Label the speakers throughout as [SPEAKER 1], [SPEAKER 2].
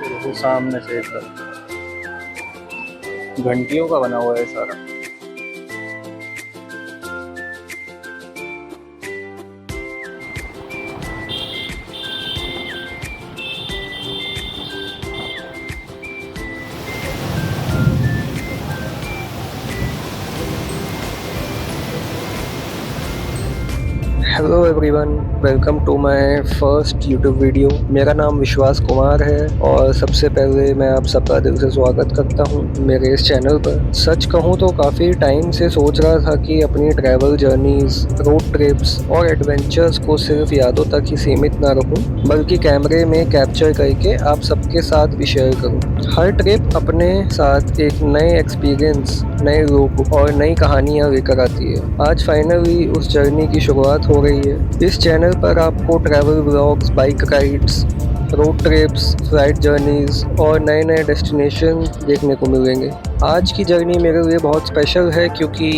[SPEAKER 1] देखो सामने से एकदम घंटियों का बना हुआ है सारा। Hello everyone, welcome to my first YouTube video. मेरा नाम विश्वास कुमार है और सबसे पहले मैं आप सबका दिल से स्वागत करता हूं मेरे इस चैनल पर। सच कहूं तो काफ़ी टाइम से सोच रहा था कि अपनी ट्रैवल जर्नीज, रोड ट्रिप्स और एडवेंचर्स को सिर्फ यादों तक ही सीमित ना रहूं, बल्कि कैमरे में कैप्चर करके आप सबके साथ भी शेयर करूं। हर ट्रिप अपने साथ एक नए एक्सपीरियंस, नए लोग और नई कहानियां लेकर आती है। आज फाइनली उस जर्नी की शुरुआत हो रही है। इस चैनल पर आपको travel vlogs, bike rides, road trips, flight journeys और नए नए डेस्टिनेशन देखने को मिलेंगे। आज की जर्नी मेरे लिए बहुत स्पेशल है क्योंकि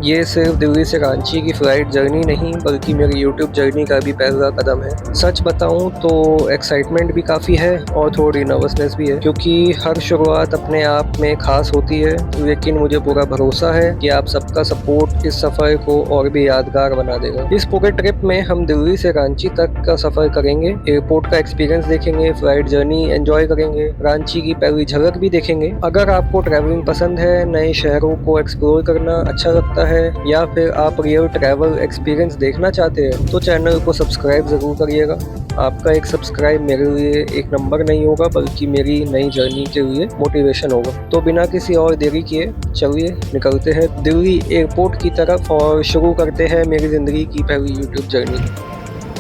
[SPEAKER 1] ये सिर्फ दिल्ली से रांची की फ़्लाइट जर्नी नहीं, बल्कि मेरी यूट्यूब जर्नी का भी पहला कदम है। सच बताऊं तो एक्साइटमेंट भी काफ़ी है और थोड़ी नर्वसनेस भी है, क्योंकि हर शुरुआत अपने आप में ख़ास होती है। लेकिन मुझे पूरा भरोसा है कि आप सबका सपोर्ट इस सफ़र को और भी यादगार बना देगा। इस पूरे ट्रिप में हम दिल्ली से रांची तक का सफ़र करेंगे, एयरपोर्ट का एक्सपीरियंस देखेंगे, फ्लाइट जर्नी एंजॉय करेंगे, रांची की पहली झलक भी देखेंगे। अगर आपको ट्रैवलिंग पसंद है, नए शहरों को एक्सप्लोर करना अच्छा लगता है या फिर आप रियल ट्रैवल एक्सपीरियंस देखना चाहते हैं, तो चैनल को सब्सक्राइब ज़रूर करिएगा। आपका एक सब्सक्राइब मेरे लिए एक नंबर नहीं होगा, बल्कि मेरी नई जर्नी के लिए मोटिवेशन होगा। तो बिना किसी और देरी किए चलिए निकलते हैं दिल्ली एयरपोर्ट की तरफ और शुरू करते हैं मेरी ज़िंदगी की पहली यूट्यूब जर्नी।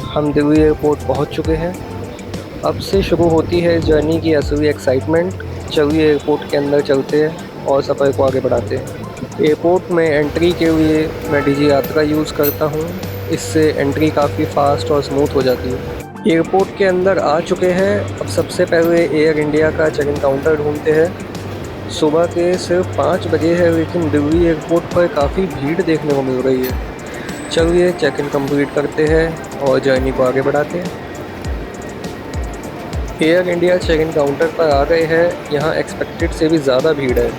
[SPEAKER 1] हम दिल्ली एयरपोर्ट पहुंच चुके हैं। अब से शुरू होती है जर्नी की असली एक्साइटमेंट। चलिए एयरपोर्ट के अंदर चलते हैं और सफ़र को आगे बढ़ाते हैं। एयरपोर्ट में एंट्री के लिए मैं डिजी यात्रा यूज़ करता हूँ। इससे एंट्री काफ़ी फास्ट और स्मूथ हो जाती है। एयरपोर्ट के अंदर आ चुके हैं। अब सबसे पहले एयर इंडिया का चेक इन काउंटर ढूंढते हैं। सुबह के सिर्फ 5 बजे है, लेकिन दिल्ली एयरपोर्ट पर काफ़ी भीड़ देखने को मिल रही है। चलिए चेक इन कंप्लीट करते हैं और जर्नी को आगे बढ़ाते हैं। Air India check in counter पर आ गए हैं। यहाँ एक्सपेक्टेड से भी ज़्यादा भीड़ है,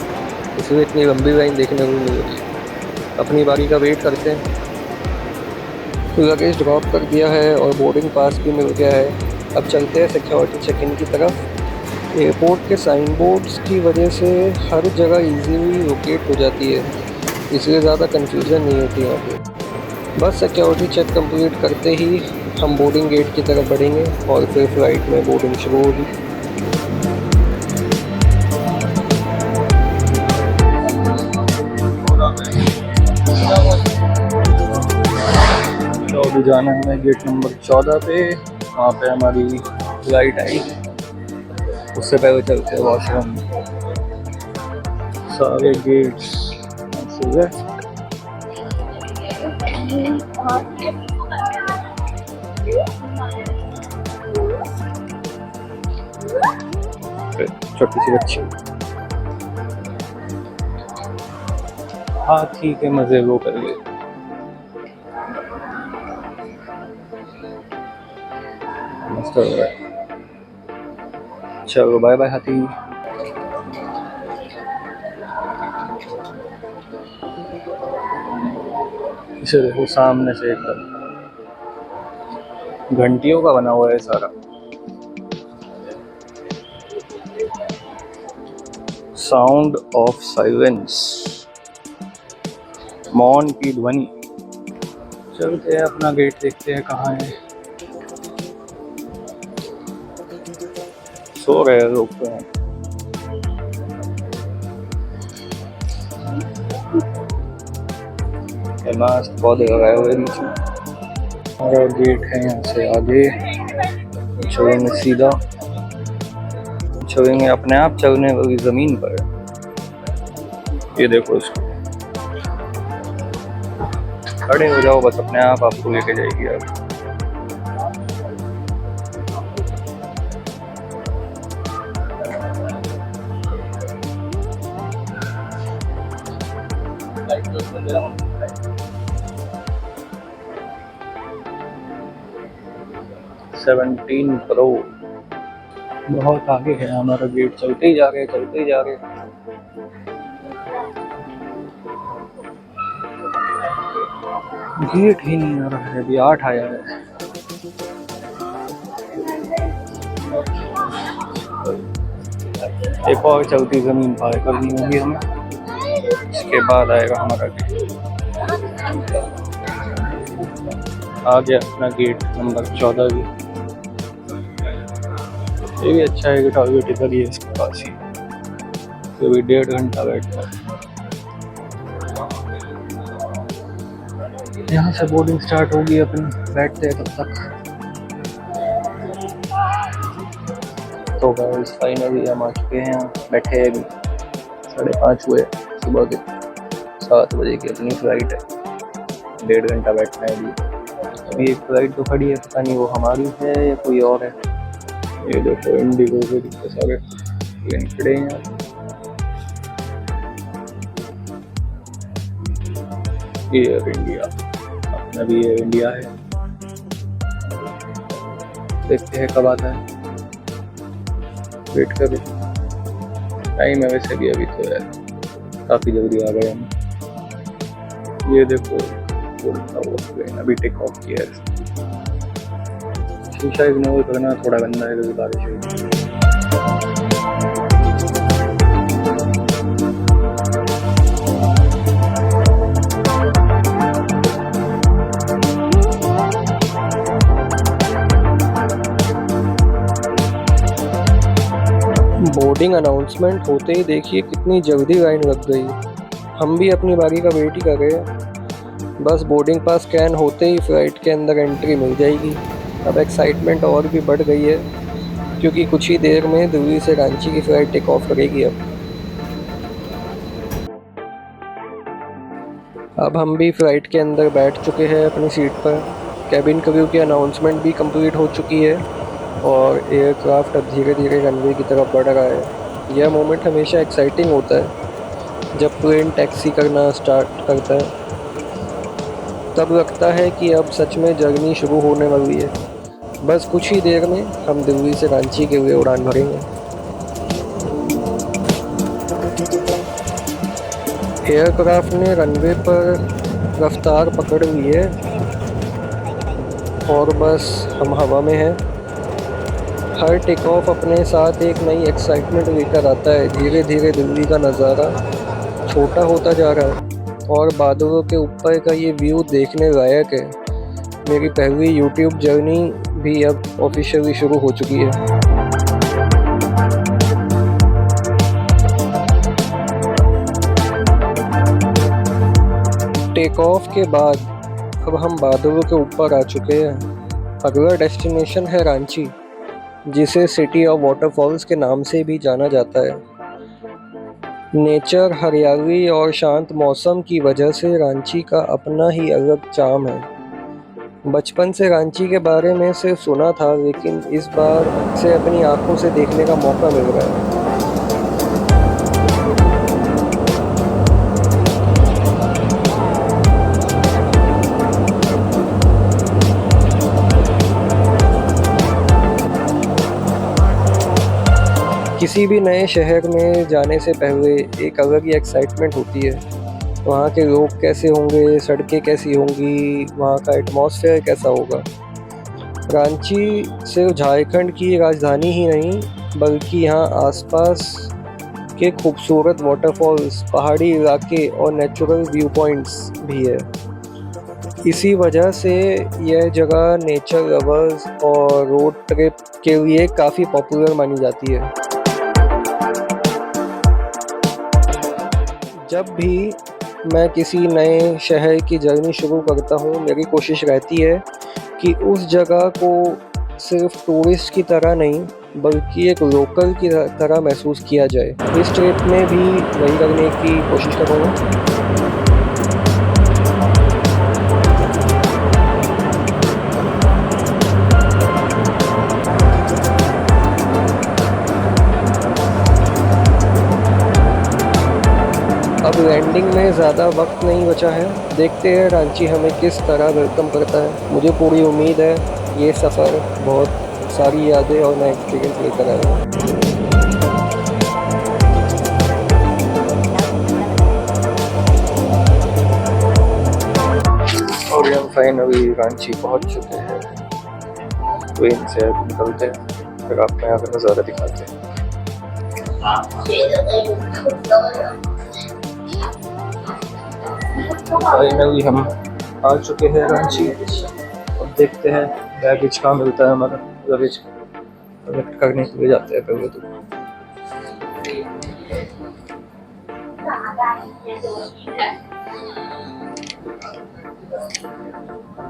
[SPEAKER 1] इसलिए इतनी लंबी लाइन देखने को मिल रही है। अपनी बारी का वेट करते हैं। लगेज ड्रॉप कर दिया है और बोर्डिंग पास भी मिल गया है। अब चलते हैं सिक्योरिटी चेक इन की तरफ। एयरपोर्ट के साइन बोर्ड्स की वजह से हर जगह इजीली लोकेट हो जाती है, इसलिए ज़्यादा कंफ्यूजन नहीं होती यहाँ पे। बस सिक्योरिटी चेक कंप्लीट करते ही हम बोर्डिंग गेट की तरफ बढ़ेंगे और फिर फ्लाइट में बोर्डिंग शुरू होगी। तो अभी जाना है हमें गेट नंबर 14 पे। वहाँ पे हमारी फ्लाइट आई। उससे पहले चलते हैं वॉशरूम। सारे गेट्स छोटी सी बच्ची। हाँ ठीक है, मजे वो कर ले। मस्त हो रहा है। चलो बाय बाय हाथी। इसे देखो सामने से एकदम घंटियों का बना हुआ है सारा। साउंड ऑफ साइलेंस, मौन की ध्वनि। चलते हैं अपना गेट देखते हैं कहाँ है। सो रहे लोग तो हैं। मस्त पौधे लगाए हुए नीचे। हमारा गेट है यहाँ से आगे। चलेंगे सीधा, चलेंगे अपने आप चलने वाली जमीन पर। ये देखो इसको, खड़े हो जाओ बस, अपने आप आपको लेके जाएगी यार। Pro बहुत आगे है हमारा गेट, चलते ही जा रहे चलते ही जा रहे। गेट ही नहीं आ रहा है, अभी 8 आया है। एक और चलती ज़मीन पार करनी होगी हमें, इसके बाद आएगा हमारा गेट। आ गया अपना गेट नंबर 14 भी। ये भी अच्छा है कि टारगेट इधर ही है, इसके पास ही। तो भी 1.5 घंटा बैठता है। यहाँ से बोर्डिंग स्टार्ट होगी अपनी, बैठते हैं तब तक। तो गाइस फाइनली हम आ चुके हैं, बैठे हैं अभी। 5:30 हुए, सुबह के 7 बजे की अपनी फ्लाइट है। 1.5 घंटा बैठना है अभी। एक फ्लाइट तो खड़ी है, पता नहीं वो हमारी है या कोई और है। ये देखो इंडिगो के कितने सारे प्लेन खड़े हैं यहाँ। एयर इंडिया, अपना भी एयर इंडिया है। देखते हैं कब आता है, वेट करें। टाइम है वैसे भी अभी तो यार, काफ़ी जल्दी आ गए हम। ये देखो उड़ता हुआ प्लेन अभी टेक ऑफ किया है। शीशा इग्नोर करना, थोड़ा गंदा है क्योंकि बारिश हुई। बोर्डिंग अनाउंसमेंट होते ही देखिए कितनी जल्दी लाइन लग गई। हम भी अपनी बारी का वेट ही कर रहे हैं। बस बोर्डिंग पास स्कैन होते ही फ्लाइट के अंदर एंट्री मिल जाएगी। अब एक्साइटमेंट और भी बढ़ गई है क्योंकि कुछ ही देर में दिल्ली से रांची की फ़्लाइट टेक ऑफ करेगी। अब हम भी फ़्लाइट के अंदर बैठ चुके हैं अपनी सीट पर। कैबिन क्रू की अनाउंसमेंट भी कंप्लीट हो चुकी है और एयरक्राफ्ट अब धीरे धीरे रनवे की तरफ बढ़ रहा है। यह मोमेंट हमेशा एक्साइटिंग होता है जब प्लेन टैक्सी करना स्टार्ट करता है। तब लगता है कि अब सच में जर्नी शुरू होने वाली है। बस कुछ ही देर में हम दिल्ली से रांची के लिए उड़ान भरेंगे। एयरक्राफ्ट ने रनवे पर रफ्तार पकड़ ली है और बस हम हवा में हैं। हर टेक ऑफ अपने साथ एक नई एक्साइटमेंट लेकर आता है। धीरे धीरे दिल्ली का नज़ारा छोटा होता जा रहा है और बादलों के ऊपर का ये व्यू देखने लायक है। मेरी पहली यूट्यूब जर्नी भी अब ऑफिशियली शुरू हो चुकी है। टेक ऑफ के बाद अब हम बादलों के ऊपर आ चुके हैं। अगला डेस्टिनेशन है रांची, जिसे सिटी ऑफ वाटरफॉल्स के नाम से भी जाना जाता है। नेचर, हरियाली और शांत मौसम की वजह से रांची का अपना ही अलग चार्म है। बचपन से रांची के बारे में सिर्फ सुना था, लेकिन इस बार से अपनी आंखों से देखने का मौका मिल रहा है। किसी भी नए शहर में जाने से पहले एक अलग ही एक्साइटमेंट होती है। वहाँ के लोग कैसे होंगे, सड़कें कैसी होंगी, वहाँ का एटमॉस्फेयर कैसा होगा। रांची सिर्फ झारखंड की राजधानी ही नहीं, बल्कि यहाँ आसपास के खूबसूरत वाटरफॉल्स, पहाड़ी इलाके और नेचुरल व्यू पॉइंट्स भी है। इसी वजह से यह जगह नेचर लवर्स और रोड ट्रिप के लिए काफ़ी पॉपुलर मानी जाती है। जब भी मैं किसी नए शहर की जर्नी शुरू करता हूँ, मेरी कोशिश रहती है कि उस जगह को सिर्फ टूरिस्ट की तरह नहीं, बल्कि एक लोकल की तरह महसूस किया जाए। इस ट्रिप में भी वही करने की कोशिश करूँगा। अब लैंडिंग में ज़्यादा वक्त नहीं बचा है। देखते हैं रांची हमें किस तरह वेलकम करता है। मुझे पूरी उम्मीद है ये सफ़र बहुत सारी यादें और नए एक्सपीरियंस लेकर आया हूँ। और हम फाइनली रांची पहुँच चुके हैं। ट्रेन से अब निकलते हैं, फिर आपको यहाँ का नज़ारा दिखाते हैं। फाइनली हम आ चुके हैं रांची। अब देखते हैं बैगेज कहाँ मिलता है हमारा। लगेज कलेक्ट करने के लिए जाते हैं पहले तो।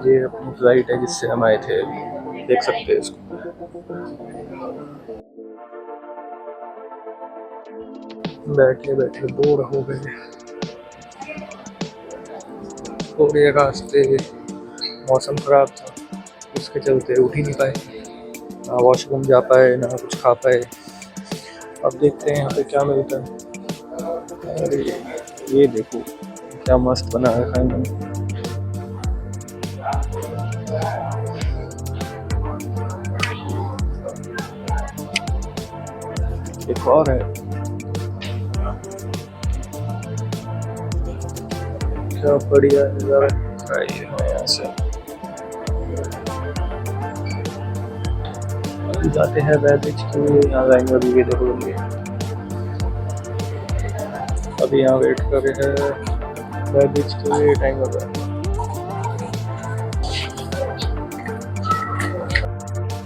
[SPEAKER 1] ये अपनी फ्लाइट है जिससे हम आए थे, देख सकते हैं इसको। बैठे बैठे बोर हो गए और ये रास्ते मौसम खराब था, उसके चलते उठ ही नहीं पाए, ना वॉशरूम जा पाए ना कुछ खा पाए। अब देखते हैं यहाँ पे क्या मिलता है। अरे ये देखो क्या मस्त बना है खाने में। एक और है, क्या बढ़िया नज़ारा है यहाँ से। अभी जाते हैं बैगेज के लिए, यहाँ लाइन में भी देखो होंगे। अभी यहाँ वेट कर रहे हैं बैगेज के लिए, टाइम लग रहा है।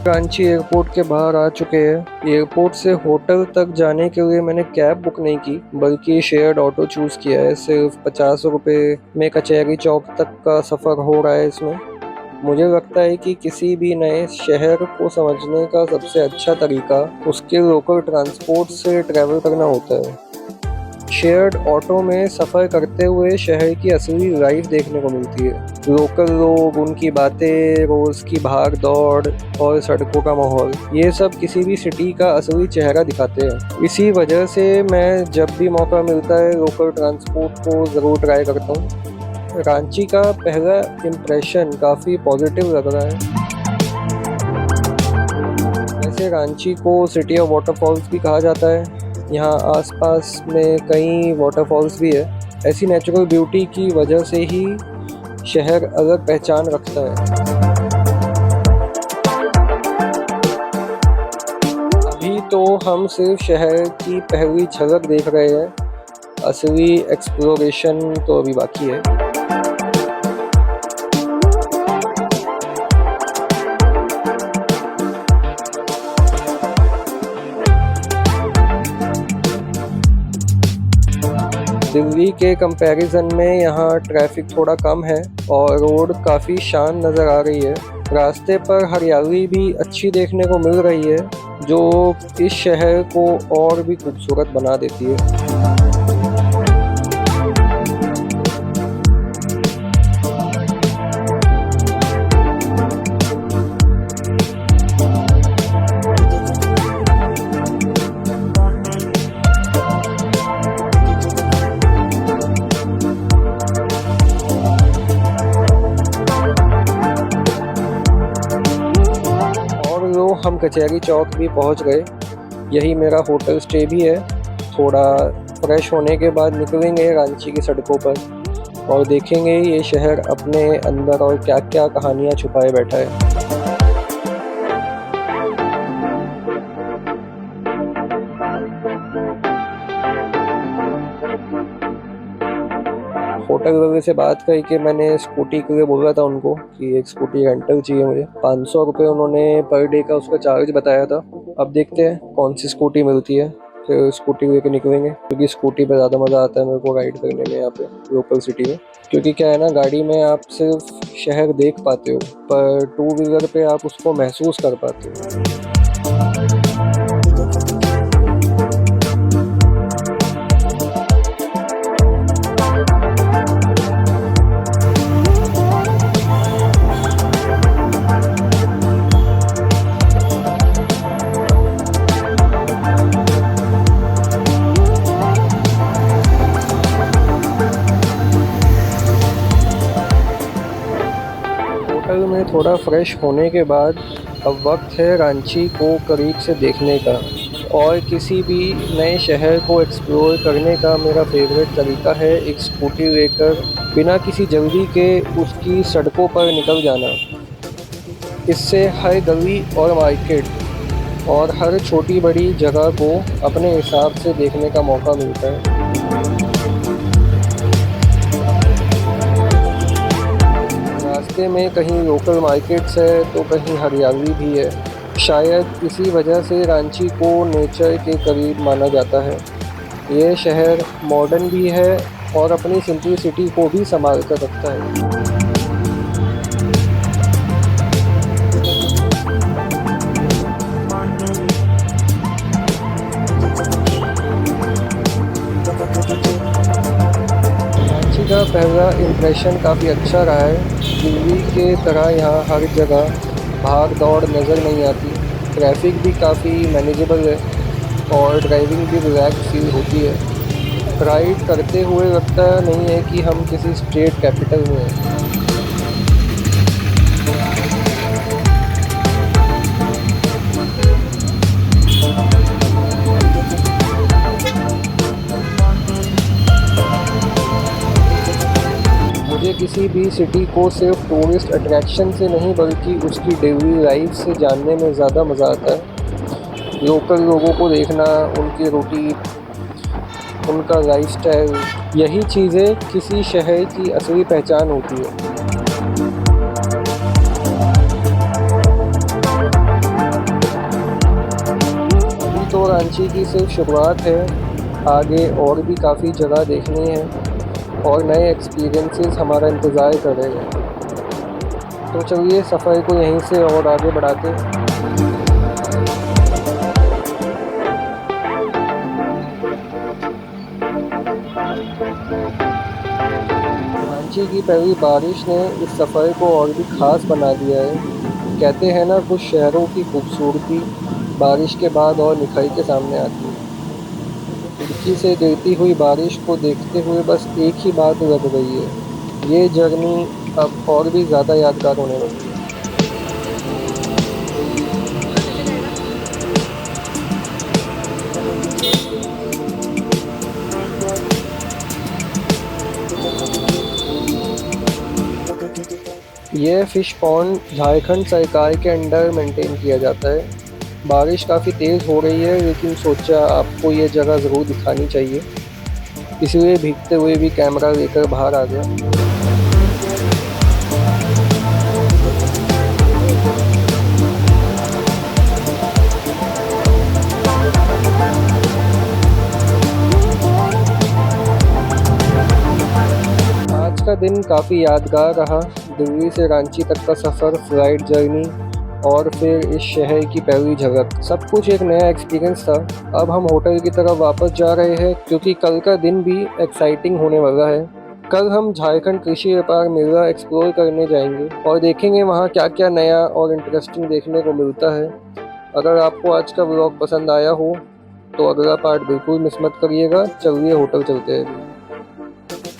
[SPEAKER 1] रांची एयरपोर्ट के बाहर आ चुके हैं। एयरपोर्ट से होटल तक जाने के लिए मैंने कैब बुक नहीं की, बल्कि शेयर्ड ऑटो चूज़ किया है। सिर्फ 50 रुपये में कचहरी चौक तक का सफ़र हो रहा है इसमें। मुझे लगता है कि किसी भी नए शहर को समझने का सबसे अच्छा तरीका उसके लोकल ट्रांसपोर्ट से ट्रैवल करना होता है। शेयर्ड ऑटो में सफ़र करते हुए शहर की असली लाइफ देखने को मिलती है। लोकल लोग, उनकी बातें, रोज़ की भाग दौड़ और सड़कों का माहौल, ये सब किसी भी सिटी का असली चेहरा दिखाते हैं। इसी वजह से मैं जब भी मौका मिलता है लोकल ट्रांसपोर्ट को ज़रूर ट्राई करता हूँ। रांची का पहला इम्प्रेशन काफ़ी पॉजिटिव लग रहा है। वैसे रांची को सिटी ऑफ वाटरफॉल्स भी कहा जाता है। यहाँ आसपास में कई वाटरफॉल्स भी है। ऐसी नेचुरल ब्यूटी की वजह से ही शहर अलग पहचान रखता है। अभी तो हम सिर्फ शहर की पहली झलक देख रहे हैं, असली एक्सप्लोरेशन तो अभी बाकी है। दिल्ली के कंपैरिजन में यहाँ ट्रैफिक थोड़ा कम है और रोड काफ़ी शांत नज़र आ रही है। रास्ते पर हरियाली भी अच्छी देखने को मिल रही है, जो इस शहर को और भी खूबसूरत बना देती है। हम कचहरी चौक भी पहुंच गए। यही मेरा होटल स्टे भी है। थोड़ा फ्रेश होने के बाद निकलेंगे रांची की सड़कों पर और देखेंगे ये शहर अपने अंदर और क्या क्या कहानियां छुपाए बैठा है। होटल वाले से बात करके मैंने स्कूटी के लिए बोला था उनको कि एक स्कूटी रेंटल चाहिए मुझे। 500 रुपये उन्होंने पर डे का उसका चार्ज बताया था। अब देखते हैं कौन सी स्कूटी मिलती है, फिर स्कूटी लेके निकलेंगे, क्योंकि स्कूटी पे ज़्यादा मज़ा आता है मेरे को राइड करने में यहाँ पे लोकल सिटी में। क्योंकि क्या है ना, गाड़ी में आप सिर्फ शहर देख पाते हो, पर टू व्हीलर पे आप उसको महसूस कर पाते हो। होटल में थोड़ा फ्रेश होने के बाद अब वक्त है रांची को करीब से देखने का। और किसी भी नए शहर को एक्सप्लोर करने का मेरा फेवरेट तरीका है एक स्कूटी लेकर बिना किसी जल्दी के उसकी सड़कों पर निकल जाना। इससे हर गली और मार्केट और हर छोटी बड़ी जगह को अपने हिसाब से देखने का मौका मिलता है। रास्ते में कहीं लोकल मार्केट्स है तो कहीं हरियाली भी है। शायद इसी वजह से रांची को नेचर के करीब माना जाता है। ये शहर मॉडर्न भी है और अपनी सिंपलिसिटी को भी संभाल कर रखता है। रांची का पहला इम्प्रेशन काफ़ी अच्छा रहा है। दिल्ली के तरह यहाँ हर जगह भाग दौड़ नज़र नहीं आती। ट्रैफिक भी काफ़ी मैनेजेबल है और ड्राइविंग भी रिलैक्स फील होती है। राइड करते हुए लगता नहीं है कि हम किसी स्टेट कैपिटल में हैं। मुझे किसी भी सिटी को सिर्फ टूरिस्ट अट्रैक्शन से नहीं बल्कि उसकी डेली लाइफ से जानने में ज़्यादा मज़ा आता है। लोकल लोगों को देखना, उनकी रूटीन, उनका लाइफस्टाइल, यही चीज़ें किसी शहर की असली पहचान होती है। अभी तो रांची की सिर्फ शुरुआत है, आगे और भी काफ़ी जगह देखनी है और नए एक्सपीरियंसेस हमारा इंतज़ार कर रहे हैं। तो चलिए सफ़र को यहीं से और आगे बढ़ाते हैं। रांची की पहली बारिश ने इस सफ़र को और भी ख़ास बना दिया है। कहते हैं ना, कुछ शहरों की खूबसूरती बारिश के बाद और निखर के सामने आती है। खिड़की से गिरती हुई बारिश को देखते हुए बस एक ही बात लग रही है, ये जर्नी अब और भी ज़्यादा यादगार होने लगी है। ये फ़िश पॉन्ड झारखंड सरकार के अंडर मेंटेन किया जाता है। बारिश काफ़ी तेज़ हो रही है लेकिन सोचा आपको ये जगह ज़रूर दिखानी चाहिए, इसलिए भीगते हुए भी कैमरा लेकर बाहर आ गया। आज का दिन काफ़ी यादगार रहा। दिल्ली से रांची तक का सफ़र, फ्लाइट जर्नी और फिर इस शहर की पहली झलक, सब कुछ एक नया एक्सपीरियंस था। अब हम होटल की तरफ वापस जा रहे हैं क्योंकि कल का दिन भी एक्साइटिंग होने वाला है। कल हम झारखंड कृषि व्यापार मेला एक्सप्लोर करने जाएंगे और देखेंगे वहाँ क्या क्या नया और इंटरेस्टिंग देखने को मिलता है। अगर आपको आज का व्लॉग पसंद आया हो तो अगला पार्ट बिल्कुल मिस मत करिएगा। चलिए होटल चलते हैं।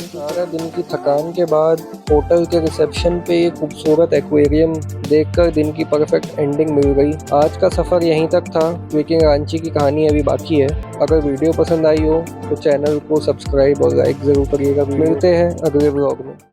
[SPEAKER 1] सारा दिन की थकान के बाद होटल के रिसेप्शन पे ये खूबसूरत एक्वेरियम देखकर दिन की परफेक्ट एंडिंग मिल गई। आज का सफ़र यहीं तक था लेकिन रांची की कहानी अभी बाकी है। अगर वीडियो पसंद आई हो तो चैनल को सब्सक्राइब और लाइक ज़रूर करिएगा। मिलते हैं अगले व्लॉग में।